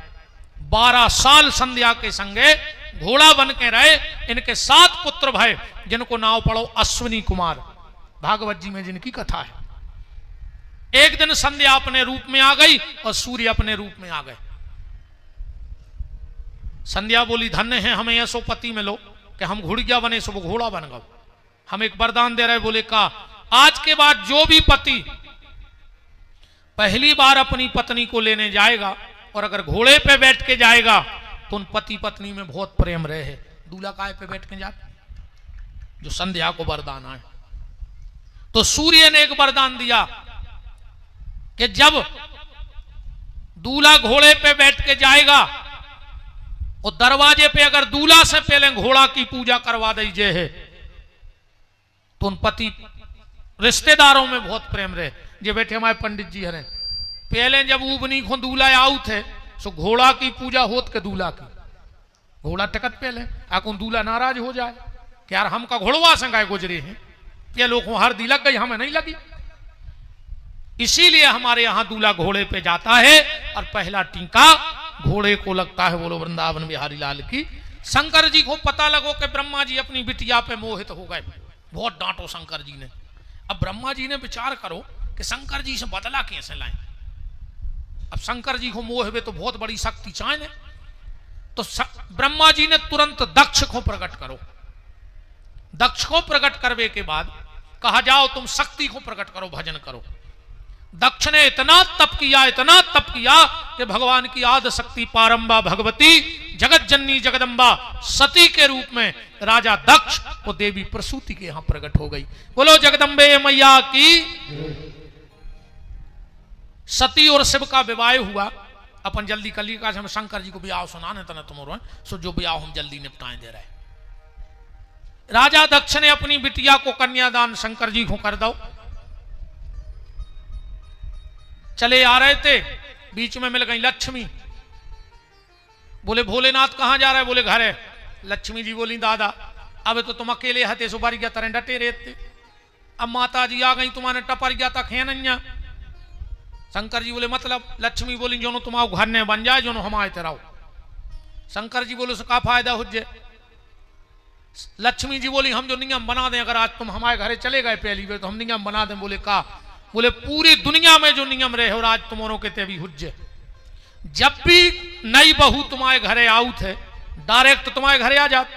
12 साल संध्या के संगे घोड़ा बन के रहे इनके 7 पुत्र भय जिनको नाम पढ़ो अश्विनी कुमार भागवत जी में जिनकी कथा है एक दिन संध्या अपने रूप में आ गई और सूर्य अपने रूप में आ गए संध्या बोली धन्य है हमें ऐसो पति मिलो कि हम घुड़िया बने सो वो घोड़ा बन गए हम एक वरदान दे रहे बोले का आज के बाद जो भी पति पहली बार अपनी पत्नी को लेने जाएगा और अगर घोड़े पे बैठ के जाएगा तो उन पति पत्नी में बहुत प्रेम रहे दूल्हा काय पे बैठ के जाते जो संध्या को वरदान आए तो सूर्य ने एक वरदान दिया कि जब दूल्हा घोड़े पे बैठ के जाएगा और दरवाजे पे अगर दूल्हा से पहले घोड़ा की पूजा करवा दीजिए है तो उन पति रिश्तेदारों में बहुत प्रेम रहे जे बैठे हमारे पंडित जी हरे पहले जब उबनी को दूल्हा आऊ थे सो घोड़ा की पूजा होत के दूल्हा की घोड़ा टिकट पहले आको दूल्हा नाराज हो जाए कि यार हम का घोड़वा संगाए गुजरे हैं ये लोग हर दी लग गई हमें नहीं लगी इसीलिए हमारे यहां दूल्हा घोड़े पे जाता है और पहला टीका घोड़े को लगता है बोलो वृंदावन बिहारी लाल की शंकर जी को पता लगो कि ब्रह्मा जी अपनी बिटिया पे मोहित हो गए, बहुत डांटो शंकर जी ने। अब ब्रह्मा जी ने विचार करो कि शंकर जी से बदला कैसे लाएं। अब शंकर जी को मोह हुए तो बहुत बड़ी शक्ति चाहिए, तो ब्रह्मा जी ने तुरंत दक्ष को प्रकट करो। दक्ष को प्रकट करने के बाद कहा जाओ तुम शक्ति को प्रकट करो, भजन करो। दक्ष ने इतना तप किया कि भगवान की आदि शक्ति पारंबा भगवती जगत जननी जगदम्बा सती के रूप में राजा दक्ष को देवी प्रसूति के यहां प्रकट हो गई। बोलो जगदम्बे मैया की। सती और शिव का विवाह हुआ। अपन जल्दी कर ली, हम शंकर जी को ब्याह सुनाने तना तुम सो जो ब्याह हम जल्दी निपटाए दे रहे। राजा दक्ष ने अपनी बिटिया को कन्यादान शंकर जी को कर दो। चले आ रहे थे, बीच में मिल गई लक्ष्मी। बोले भोलेनाथ कहां जा रहा है? बोले घर है। लक्ष्मी जी बोली दादा अब तो तुम अकेले हते सुपारिया तरह डटे रहते, अब माता जी आ गई तुम्हारे टपरिया तक है नैया। शंकर जी बोले मतलब? लक्ष्मी बोली जो तुम आओ घर ने बन जाए जो हमारे तेराओ। शंकर जी बोले उसका फायदा हो जाए। लक्ष्मी जी बोली हम जो नियम बना दें, अगर आज तुम हमारे घरे चले गए पहली बार तो हम नियम बना दें। बोले का? बोले पूरी दुनिया में जो नियम रहे और आज तुम्हारों के तेवी हुज्जे, जब भी नई बहू तुम्हारे घरे आऊ थे डायरेक्ट तुम्हारे घरे आ जात,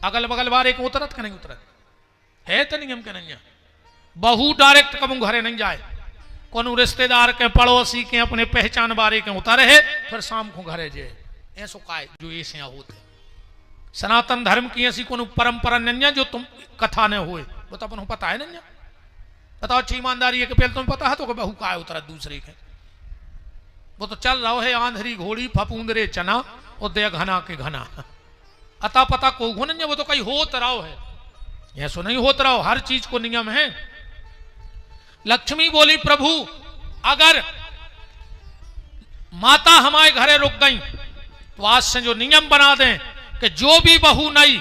अगल बगल बारे को उतरत के नहीं उतरत है तो नियम के नहीं। बहू डायरेक्ट कब घरे नहीं जाए, कोनो रिश्तेदार के पड़ोसी के अपने पहचान बारे के उतारे है फिर शाम को घरे जाए। ऐसो काय जो ऐसे होते सनातन धर्म की ऐसी कोनो परंपरा नहीं जो तुम कथा ने हुए, वो तो अपन पता है नहीं। बताओ अच्छी ईमानदारी है कि पहले तुम्हें पता है तो बहू का उतरा दूसरे के। वो तो चल रहा है आंधरी घोड़ी फपूंदरे चना और दे घना के घना, अता पता को नहीं। वो तो कहीं होत रहा है, ऐसो नहीं होत रहा, हर चीज को नियम है। लक्ष्मी बोली प्रभु अगर माता हमारे घरे रुक गई तो आज से जो नियम बना दें कि जो भी बहू नहीं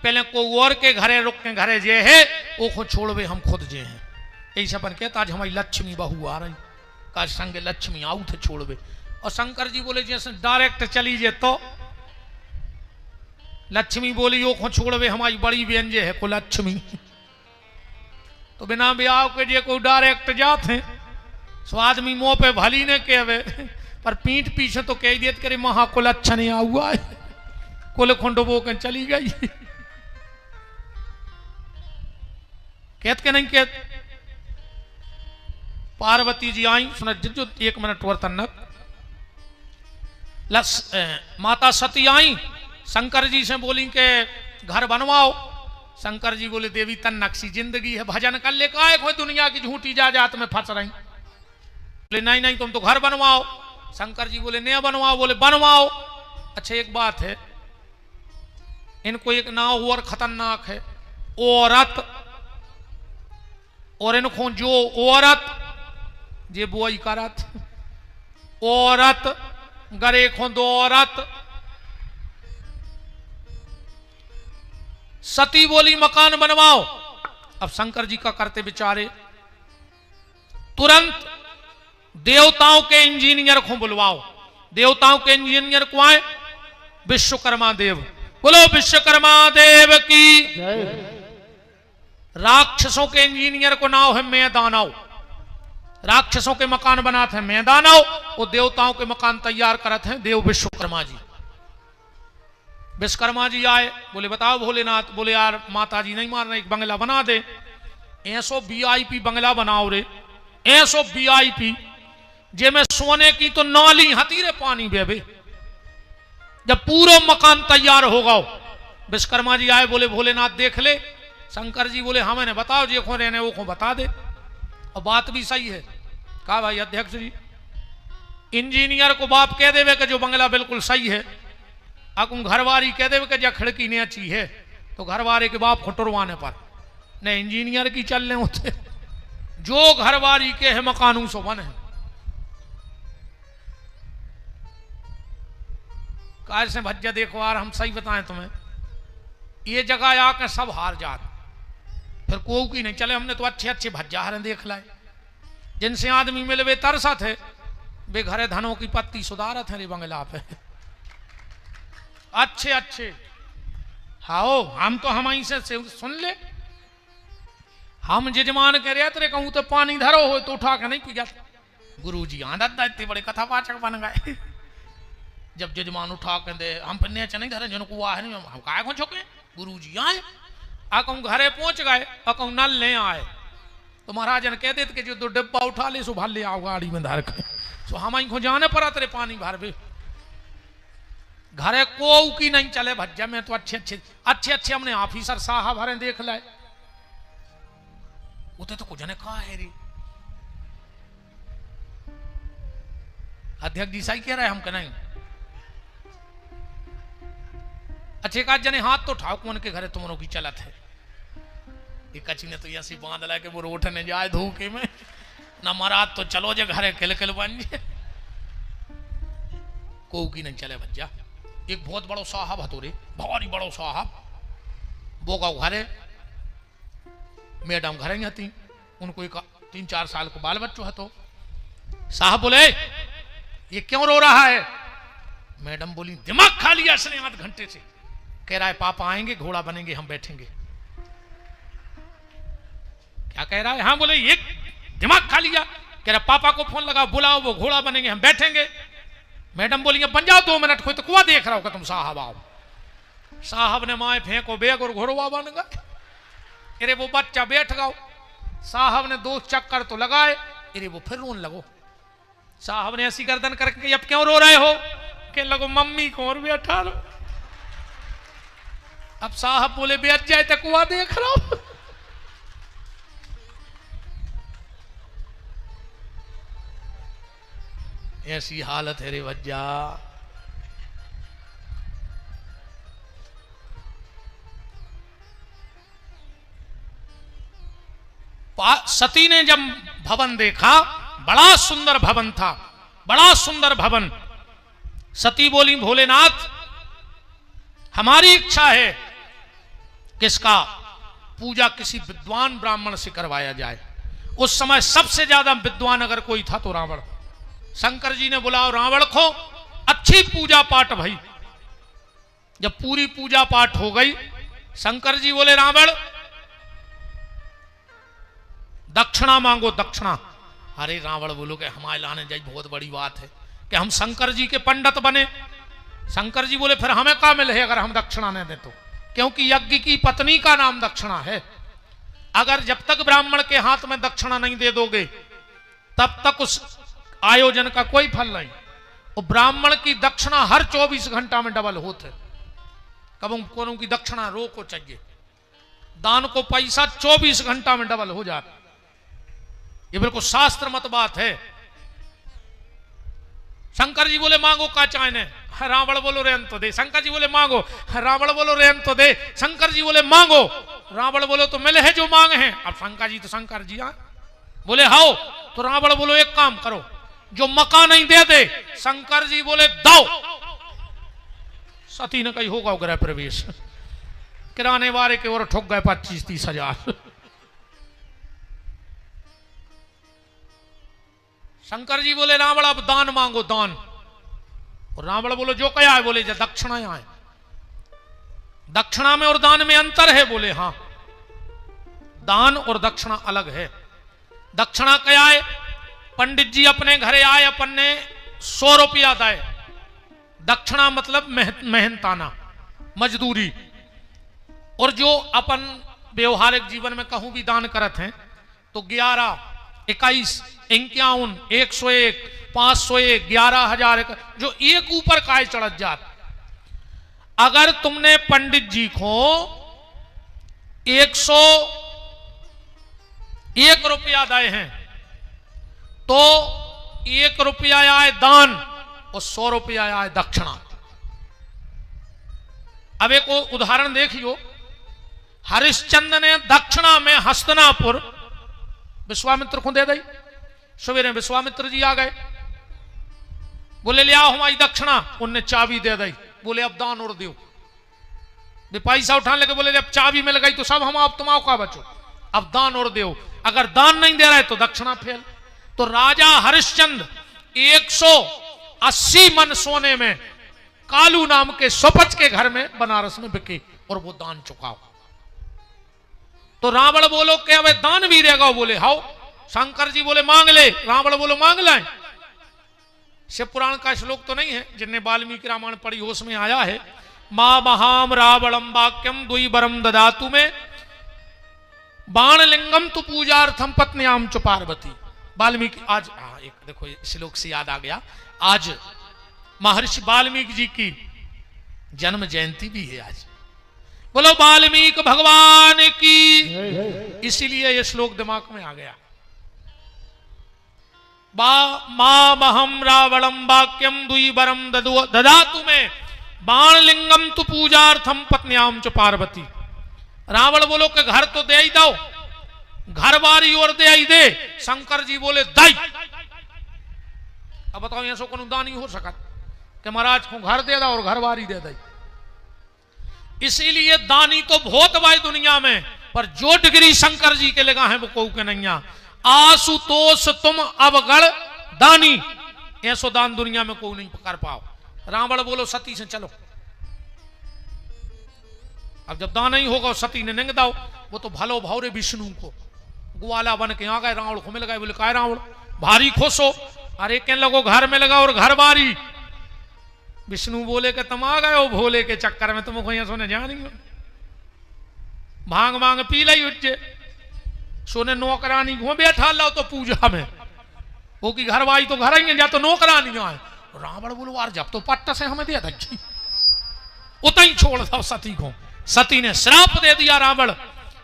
पहले को और के घरे रुक के घरे जे है वो खुद छोड़वे हम खुद जे हैं। ऐसे अपन कहता आज हमारी लक्ष्मी बहू आ रही का संग लक्ष्मी आऊ थे छोड़वे। और शंकर जी बोले जैसे डायरेक्ट चली जे तो लक्ष्मी बोली वो खुद छोड़वे हमारी बड़ी बहन जे है को लक्ष्मी। तो बिना ब्याह के जे कोई डायरेक्ट जाते सो आदमी मुंह पे भली ने कहवे पर पीठ पीछे तो कह देते करे महा को अच्छा नहीं हुआ है, कुल खुंडो बो के चली गई। कहत के नहीं कहत। पार्वती जी आई सुन जो 1 मिनट वर्तन माता सती आई शंकर जी से बोली के घर बनवाओ। शंकर जी बोले देवी तन नक्शी जिंदगी है भजन कर ले का कोई दुनिया की झूठी जात में फंस रही। बोले नहीं नहीं तुम तो घर बनवाओ। शंकर जी बोले नहीं बनवाओ। बोले बनवाओ। अच्छा एक बात है, इनको एक नाव और खतरनाक है औरत, और इनको जो औरत जे बोई करत औरत गरे खो दो औरत। सती बोली मकान बनवाओ। अब शंकर जी का करते बेचारे तुरंत देवताओं के इंजीनियर को बुलवाओ। देवताओं के इंजीनियर को आए विश्वकर्मा देव। बोलो विश्वकर्मा देव की। राक्षसों के इंजीनियर को नाम है मैदानव। राक्षसों के मकान बनाते हैं मैदानव, वो देवताओं के मकान तैयार करते हैं देव विश्वकर्मा जी। विश्वकर्मा जी आए, बोले बताओ भोलेनाथ। बोले यार माता जी नहीं मारना, एक बंगला बना दे। ऐसो वीआईपी बंगला बनाओ रे, ऐसो वीआईपी जे में सोने की तो नाली हती रे पानी बेबे। जब पूरा मकान तैयार होगा विश्वकर्मा जी आए, बोले भोलेनाथ देख ले। शंकर जी बोले हाँ मैंने बताओ जे को रहने वो को बता दे। और बात भी सही है। कहा भाई अध्यक्ष जी इंजीनियर को बाप कह देवे कि जो बंगला बिल्कुल सही है, अकुम घरवारी कह देवे कि जो खिड़की नहीं अच्छी है तो घरवारे के बाप खुटरवाने पर नहीं इंजीनियर की चलने होते। जो घरवारी के है मकानों सो बने। काज से भज्जा देखो यार हम सही बताएं तुम्हें, ये जगह आकर सब हार जात फिर को की नहीं चले। हमने तो अच्छे अच्छे भज्जा हरें देख लाए जिनसे आदमी मिले वे तरसा थे, वे घरे धनों की पत्ती सुधारत है रे बंगला पे। अच्छे अच्छे। हाओ हम तो हम से सुन ले, हम जजमान कह रहे तेरे कहूँ तो पानी धरो हो तो उठा के नहीं पी जाता। गुरु जी आंदा इतने बड़े कथावाचक बन गए। जब जजमान उठा के दे हम पन्ने नहीं धरे जन कुआ है नहीं हम काय को छोके। गुरु जी आए कहूँ घरे पहुंच गए कहूँ नल ले आए तो महाराजन कह देते कि जो दो डिब्बा उठा ले सो भर ले आओ गाड़ी में धर के। सो हम को जाने पड़ा तेरे पानी भर भी घरे को की नहीं चले भज्जा में तो अच्छे अच्छे हमने ऑफिसर साहब हरे देख लाए उते तो कुछ ने कहा है रे अध्यक्ष जी सही कह रहे हम नहीं। अच्छे का जने हाथ तो ठाक मन के घरे तुमरों की चलत है। ये कची ने तो ऐसी बांध ला के वो रोटने जाए धूके में ना महाराज तो चलो जे घरे खिल खिल बन जे को की नहीं चले भज्जा। एक बहुत बड़ो साहब हतो रे भारी बड़ो साहब वो का घरे मैडम घरे ही थी उनको एक 3-4 साल को बाल बच्चों है तो साहब बोले ये क्यों रो रहा है। मैडम बोली दिमाग खा लिया इसने आध घंटे से। कह रहा है पापा आएंगे घोड़ा बनेंगे हम बैठेंगे। क्या कह रहा है। हाँ बोले ये दिमाग खा लिया। कह रहा पापा को फोन लगाओ बुलाओ वो घोड़ा बनेंगे हम बैठेंगे। मैडम बोली बन जाओ 2 मिनट कोई तो कुआ देख रहा होगा तुम साहब आओ। साहब ने माए फेंको बैग और घोड़वा बन गए। अरे वो बच्चा बैठ गया। साहब ने 2 चक्कर तो लगाए अरे वो फिर रोने लगो। साहब ने ऐसी गर्दन करके अब क्यों रो रहे हो। के लगो मम्मी को और बैठा लो। अब साहब बोले बैठ जाए तो कुआ देख रहा हूं। ऐसी हालत है रे भज्जा। सती ने जब भवन देखा बड़ा सुंदर भवन था बड़ा सुंदर भवन। सती बोली भोलेनाथ हमारी इच्छा है किसका पूजा किसी विद्वान ब्राह्मण से करवाया जाए। उस समय सबसे ज्यादा विद्वान अगर कोई था तो रावण। शंकर जी ने बुलाओ रावण को अच्छी पूजा पाठ भई। जब पूरी पूजा पाठ हो गई शंकर जी बोले रावण दक्षिणा मांगो दक्षिणा। अरे रावण बोलो कि हमारे लाने जाए बहुत बड़ी बात है कि हम शंकर जी के पंडित बने। शंकर जी बोले फिर हमें क्या मिले अगर हम दक्षिणा नहीं दे तो। क्योंकि यज्ञ की पत्नी का नाम दक्षिणा है। अगर जब तक ब्राह्मण के हाथ में दक्षिणा नहीं दे दोगे तब तक उस आयोजन का कोई फल नहीं। और ब्राह्मण की दक्षिणा हर 24 घंटा में डबल होते। कब कोनों की दक्षिणा रो को चाहिए। दान को पैसा 24 घंटा में डबल हो जाता। ये बिल्कुल शास्त्र मत बात है। शंकर जी बोले मांगो का चाहने। रावण बोलो रेन तो दे। शंकर जी बोले मांगो। रावण बोलो रेन तो दे। शंकर जी बोले मांगो। रावण बोलो तो मिले है जो मांगे हैं। अब शंकर जी तो शंकर जी बोले हाओ तो रावण बोलो एक काम करो जो मका नहीं दे दे। शंकर जी बोले दो। सती ने कही होगा गृह प्रवेश। किराने वाले के और ठोक गए 25-30 हजार। शंकर जी बोले रावण अब दान मांगो दान। और रावण बोलो जो क्या है। बोले दक्षिणा है। दक्षिणा में और दान में अंतर है। बोले हां दान और दक्षिणा अलग है। दक्षिणा क्या है। पंडित जी अपने घरे आए अपन ने 100 रुपया दाए। दक्षिणा मतलब मेहनताना मजदूरी। और जो अपन व्यवहारिक जीवन में कहूं भी दान करत हैं तो 11, 21, 51, 101, 501, 11,000 जो एक ऊपर काय चढ़ जात। अगर तुमने पंडित जी को 101 रुपया दाए हैं तो 1 रुपया आए दान और 100 रुपया आए दक्षिणा। अब एक उदाहरण देखियो। हरिश्चंद्र ने दक्षिणा में हस्तिनापुर विश्वामित्र को दे दी। सवेरे विश्वामित्र जी आ गए। बोले ले आओ हमारी दक्षिणा। उनने चाबी दे दी। बोले अब दान और दो। पैसा उठाने लगे। बोले जब चाबी मिल गई तो सब हम आप तुम का बचो अब दान और दो। अगर दान नहीं दे रहे तो दक्षिणा फेल। तो राजा हरिश्चंद्र 180 मन सोने में कालू नाम के स्वपच के घर में बनारस में बिके और वो दान चुकाओ। तो रावण बोलो कि अब दान भी देगा, बोले हाओ। शंकर जी बोले मांग ले, रावण बोलो मांग लाए। शिव पुराण का श्लोक तो नहीं है, जिनने वाल्मीकि रामायण पढ़ी हो उसमें आया है, मां महाम रावणम वाक्यम द्विबरम ददातु में बाण लिंगम तु पूजार्थम पत्न्याम च पार्वती। वाल्मीकि आज एक देखो श्लोक से याद आ गया, आज महर्षि वाल्मीकि जी की जन्म जयंती भी है आज। बोलो वाल्मीकि भगवान की। इसीलिए ये श्लोक दिमाग में आ गया। मां महम रावणम वाक्यम द्विबरम ददातु में बाण लिंगम तु पूजार्थम पत्न्याम च पार्वती। रावण बोलो कि घर तो दे ही दो, घर बारी और दे ही दे। शंकर जी बोले दाई। अब बताओ ऐसा को दान ही हो सका कि महाराज को घर दे दो और घर बारी दे दे। इसीलिए दानी तो बहुत भाई दुनिया में, पर जो डिग्री शंकर जी के लगा है वो कहू के नहीं। आशुतोष तुम अवगढ़ दानी, ऐसो दान दुनिया में कोई नहीं कर पाओ। रावण बोलो सती से चलो। अब जब दान नहीं होगा सती ने निंग दाओ, वो तो भलो भावरे विष्णु को ग्वाला बन के आ गए, रावण को मिल गए। बोले काय रावण भारी खुश हो, अरे कहने लगो घर में लगा और घर बारी। विष्णु बोले कि तुम आ गए हो भोले के चक्कर में, तुमको यहां सोने जानी भांग मांग पी लाई उठे सोने नौकरानी घो बैठा लो तो पूजा में वो की घर वाई तो घर ही जा तो नौकरानी आए। रावण बोलो यार जब तो पट्टा से हमें दिया था उतना ही छोड़ दो सती को। सती ने श्राप दे दिया, रावण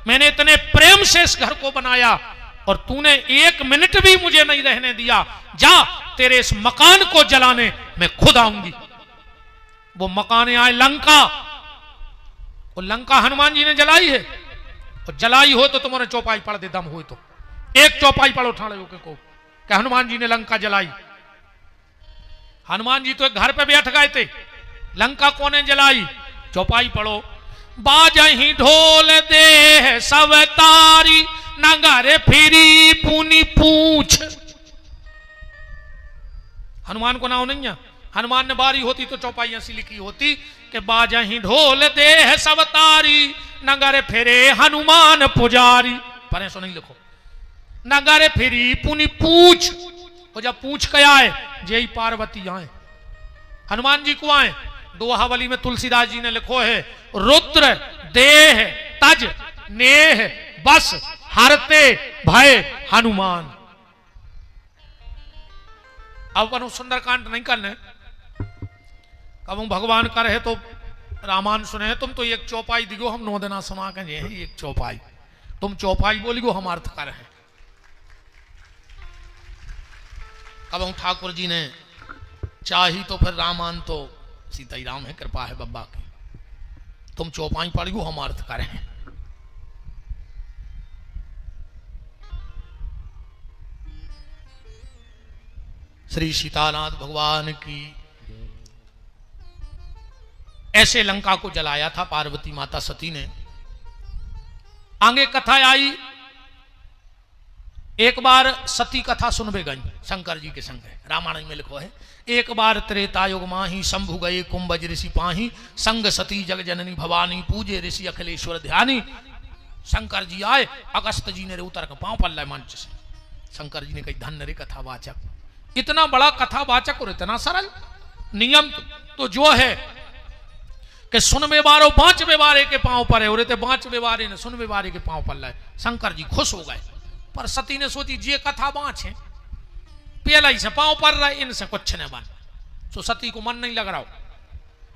मैंने इतने प्रेम से इस घर को बनाया और तूने एक मिनट भी मुझे नहीं रहने दिया, जा तेरे इस मकान को जलाने मैं खुद आऊंगी। वो मकान आए लंका, वो लंका हनुमान जी ने जलाई है, और जलाई हो तो तुम्हारे चौपाई पढ़ दे दम हो तो एक चौपाई पढ़ो ठाणे हो के को कि हनुमान जी ने लंका जलाई। हनुमान जी तो एक घर पे बैठ गए थे, लंका कोने जलाई, चौपाई पढ़ो। बाजही ढोल दे सब तारी नगर फिरी पुनी पूछ। हनुमान को नाम नहीं है, हनुमान ने बारी होती तो चौपाई ऐसी लिखी होती कि बाजही ढोल दे सब तारी नगर फिरे हनुमान पुजारी, पर ऐसा नहीं लिखो। नगर फिरी पुनी पूछ, और जब पूछ के आए जय पार्वती आए, हनुमान जी को आए। दोहावली में तुलसीदास जी ने लिखो है, रुद्र देह तज नेह बस हरते भय हनुमान। अब अपन सुंदरकांड नहीं करने, कब भगवान का रहे तो रामायण सुने। तुम तो एक चौपाई दिगो, हम 9 दिना सुना के जे एक चौपाई, तुम चौपाई बोलिगो हम अर्थ कर रहे। कब ठाकुर जी ने चाही तो फिर रामायण तो सीता ही राम है, कृपा है बब्बा की, तुम चौपाई पढ़ियो हम अर्थ करें। श्री सीतानाथ भगवान की। ऐसे लंका को जलाया था पार्वती माता सती ने। आगे कथा आई, एक बार सती कथा सुनबे गई शंकर जी के संग, रामायण में लिखो है। एक बार त्रेता युग माही शंभु गए कुंभज ऋषि पाही संग सती जग जननी भवानी पूजे ऋषि अखिलेश्वर ध्यानी। शंकर जी आए, अगस्त जी ने उतर के पांव पल्ला मंच से। शंकर जी ने कही धन्य रे कथावाचक, इतना बड़ा कथावाचक और इतना सरल नियम तो जो है कि सुनवे बारो 5 बेवारे के पांव पर है, और 5 बेवारे ने सुनवे बारे के पांव पर लाए। शंकर जी खुश हो गए, पर सती ने सोची जे कथा बाँच है पहला ही से पांव पर रहा, इनसे कुछ न बन। तो सती को मन नहीं लग रहा।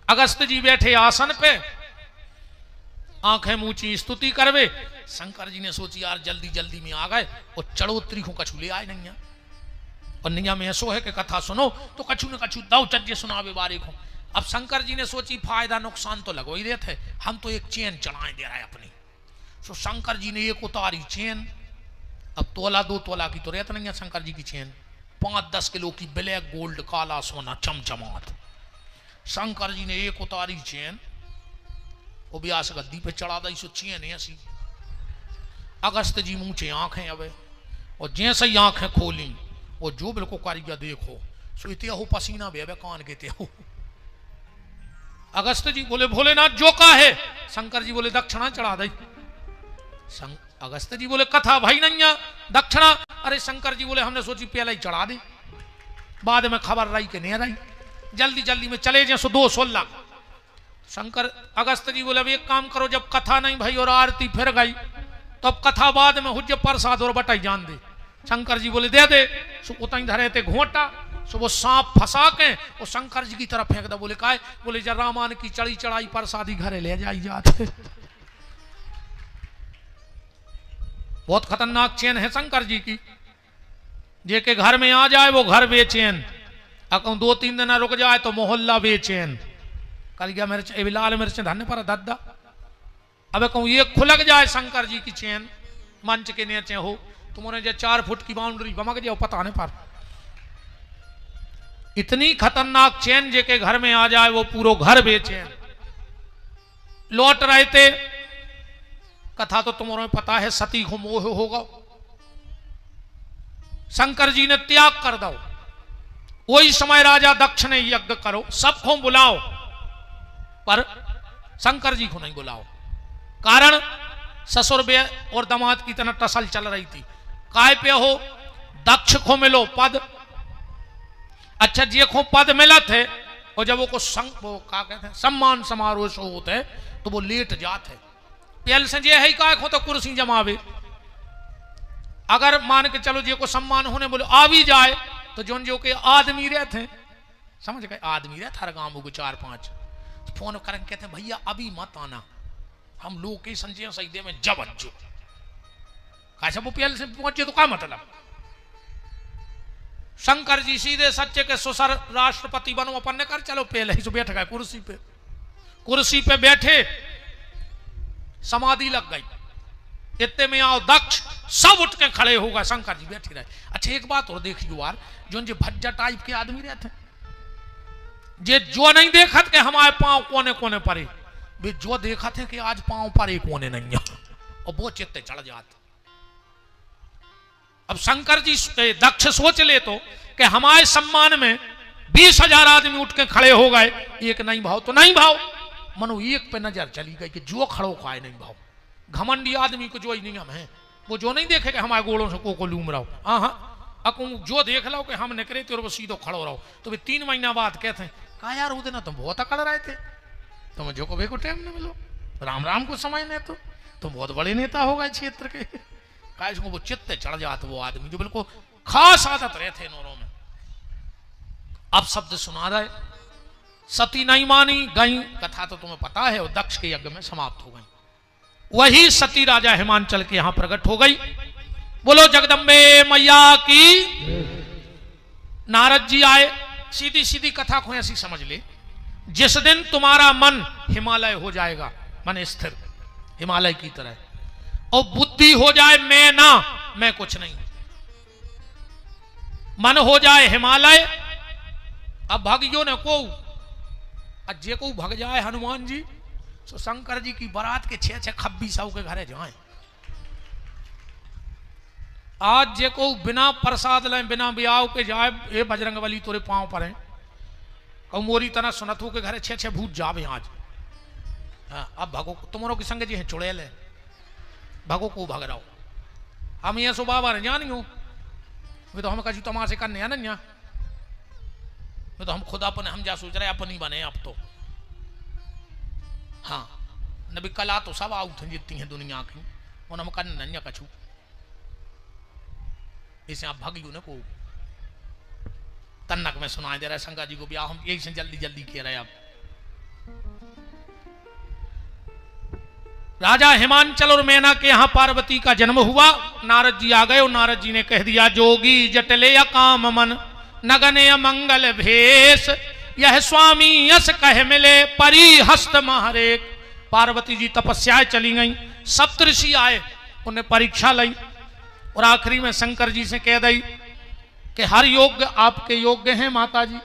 अगस्त जी बैठे आसन पे, आंखें मूची स्तुति करवे। शंकर जी ने सोची यार जल्दी जल्दी में आ गए और चढ़ोतरी को कछु ले आए नहीं है, और निया में ऐसो है कि कथा सुनो तो कछु न कछु दाव चज्जे सुनावे बारे को। अब शंकर जी ने सोची फायदा नुकसान तो लगो ही देते, हम तो एक चेन चढ़ाए दे रहा है अपनी। तो शंकर जी ने एक उतारी चेन, अब तोला 2 तोला की तो रहता नहीं है शंकर जी की चेन, 5-10 किलो की ब्लैक गोल्ड काला सोना चमचमात। शंकर जी ने एक उतारी चेन, वो ब्यास गद्दी पे चढ़ा दी। सो चेन ऐसी। अगस्त जी मुँचे आंखें अबे, और जैसे ही आंखें खोली वो जो बिल्कुल कारीगर देखो सो इते हो पसीना बे कान के ते हो। अगस्त जी बोले भोलेनाथ जो का है। शंकर जी बोले दक्षिणा चढ़ा दई। अगस्त जी बोले कथा भाई नैया दक्षिणा। अरे शंकर जी बोले हमने सोची पहले ही चढ़ा दी, बाद में खबर रही कि नहीं रही, जल्दी जल्दी में चले जाए 216। शंकर अगस्त जी बोले अब एक काम करो, जब कथा नहीं भाई और आरती फिर गई तो अब कथा बाद में हुज्ज प्रसाद और बटाई जान दे। शंकर जी बोले दे सो उतनी धरे थे घोटा सो वो सांप फंसा के और शंकर जी की तरफ फेंक दे। बोले काय? बोले जब रामान की चढ़ी चढ़ाई प्रसादी घरे ले जाई जाते। बहुत खतरनाक चेन है शंकर जी की, जे के घर में आ जाए वो घर बेचैन, अकौ 2-3 दिन रुक जाए तो मोहल्ला बेचैन। कल गया मिर्च लाल मिर्च धन्य पर दद्दा। अब कहूँ ये खुलक जाए शंकर जी की चेन मंच के नीचे हो, तुम्हारे जो 4 फुट की बाउंड्री बमक जाओ पता नहीं पर। इतनी खतरनाक चेन जे के घर में आ जाए वो पूरा घर बेचैन। लौट रहे थे, कथा तो तुम्हारे पता है, सती को मोह होगा। शंकर जी ने त्याग कर दो। वही समय राजा दक्ष ने यज्ञ करो, सबको बुलाओ, पर शंकर जी को नहीं बुलाओ। कारण ससुर बे और दामाद की तरह टसल चल रही थी। काय पे हो? दक्ष को मिलो पद। अच्छा जी को पद मिला थे और जब वो क्या कहते हैं सम्मान समारोह से होते है तो वो लेट जाते। पहले से जे है काय को तो कुर्सी जमावे। अगर मान के चलो जी को सम्मान होने बोले आ भी जाए तो जो के आदमी रहते, समझ गए, आदमी रहते हर गांव को 4-5 फोन करें कहते हैं भैया अभी मत आना, हम लोकेशन जे सही दे में जब अच्छो कैसे वो पहले से पहुंचे तो क्या मतलब। शंकर जी सीधे सच्चे के ससुर राष्ट्रपति बनो अपन ने कर चलो, पहले ही तो बैठ गए कुर्सी पे बैठे, समाधि लग गई। इतने में आओ दक्ष सब उठ के खड़े होगा, शंकर जी बैठे रहे। अच्छा एक बात और देखियो यार, जो भज्जा टाइप के आदमी रहते जे जो नहीं देखत के हमारे पांव कोने कोने परे, वे जो देखा थे कि आज पांव पर एक कोने नहीं है और वो चित्ते चढ़ जाते। अब शंकर जी दक्ष सोच ले तो कि हमारे सम्मान में 20,000 आदमी उठ के खड़े हो गए, एक नहीं भाव तो नहीं भाव। मनो एक पे नजर चली गई कि जो खड़ो का है नहीं भाव। घमंडी आदमी को जो ही नियम है वो जो नहीं देखे कि हमारे गोड़ों से को लूम रहो। हाँ अकू जो देख लो कि हम निकले थे और वो सीधो खड़ो रहो। तो वे 3 महीना बाद कहते हैं कहा यार वो दिन तुम बहुत अकड़ रहे थे, तुम्हें जो को टाइम नहीं मिलो, राम राम को समय नहीं तो तुम बहुत बड़े नेता हो गए क्षेत्र के। कहा वो चित्ते चढ़ जाते वो आदमी जो बिल्कुल खास आदत रहे थे नौरों में। अब शब्द सुना रहे, सती नहीं मानी गई, कथा तो तुम्हें पता है, और दक्ष के यज्ञ में समाप्त हो गई। वही सती राजा हिमांचल के यहां प्रकट हो गई। बोलो जगदम्बे मैया की। नारद जी आए, सीधी सीधी कथा को ऐसी समझ ले, जिस दिन तुम्हारा मन हिमालय हो जाएगा, मन स्थिर हिमालय की तरह, और बुद्धि हो जाए मैं कुछ नहीं, मन हो जाए हिमालय। अब भगियो ने को अज्जे को भग जाए हनुमान जी, तो शंकर जी की बारात के 6-6 खब्बी सौ के घरे जाए। आज जे को बिना प्रसाद लें बिना ब्याह के जाए, ए बजरंग बली तोरे पांव पर है, कहूँ मोरी तना सुनथू के घरे 6-6 भूत जावे आज। हाँ, अब भगो तुम्हारों के संग जी है चुड़ैल है, भगो को भग रहा हो। हम ये सो बाबा ने जानी हो, वे तो हम कहीं तमाशे करने है ना, वे तो हम खुद अपने हम जा सोच रहे अपनी बने अब तो। हाँ नबी कला तो सब आउट हैं जितनी है दुनिया की, उन हम करने नहीं कछू। इसे आप भगियो ने को तन्नक में सुनाई दे रहा है शंकर जी को ब्याह हम यही से जल्दी जल्दी किए रहे। अब राजा हिमांचल और मैना के यहां पार्वती का जन्म हुआ। नारद जी आ गए और नारद जी ने कह दिया, जोगी जटले काम मन नगने मंगल भेष, यह स्वामी यस कह मिले परी हस्त महारेक। पार्वती जी तपस्याएं चली गई, सप्तऋषि आए, उन्हें परीक्षा ली और आखिरी में शंकर जी से कह दी कि हर योग्य आपके योग्य हैं माता जी,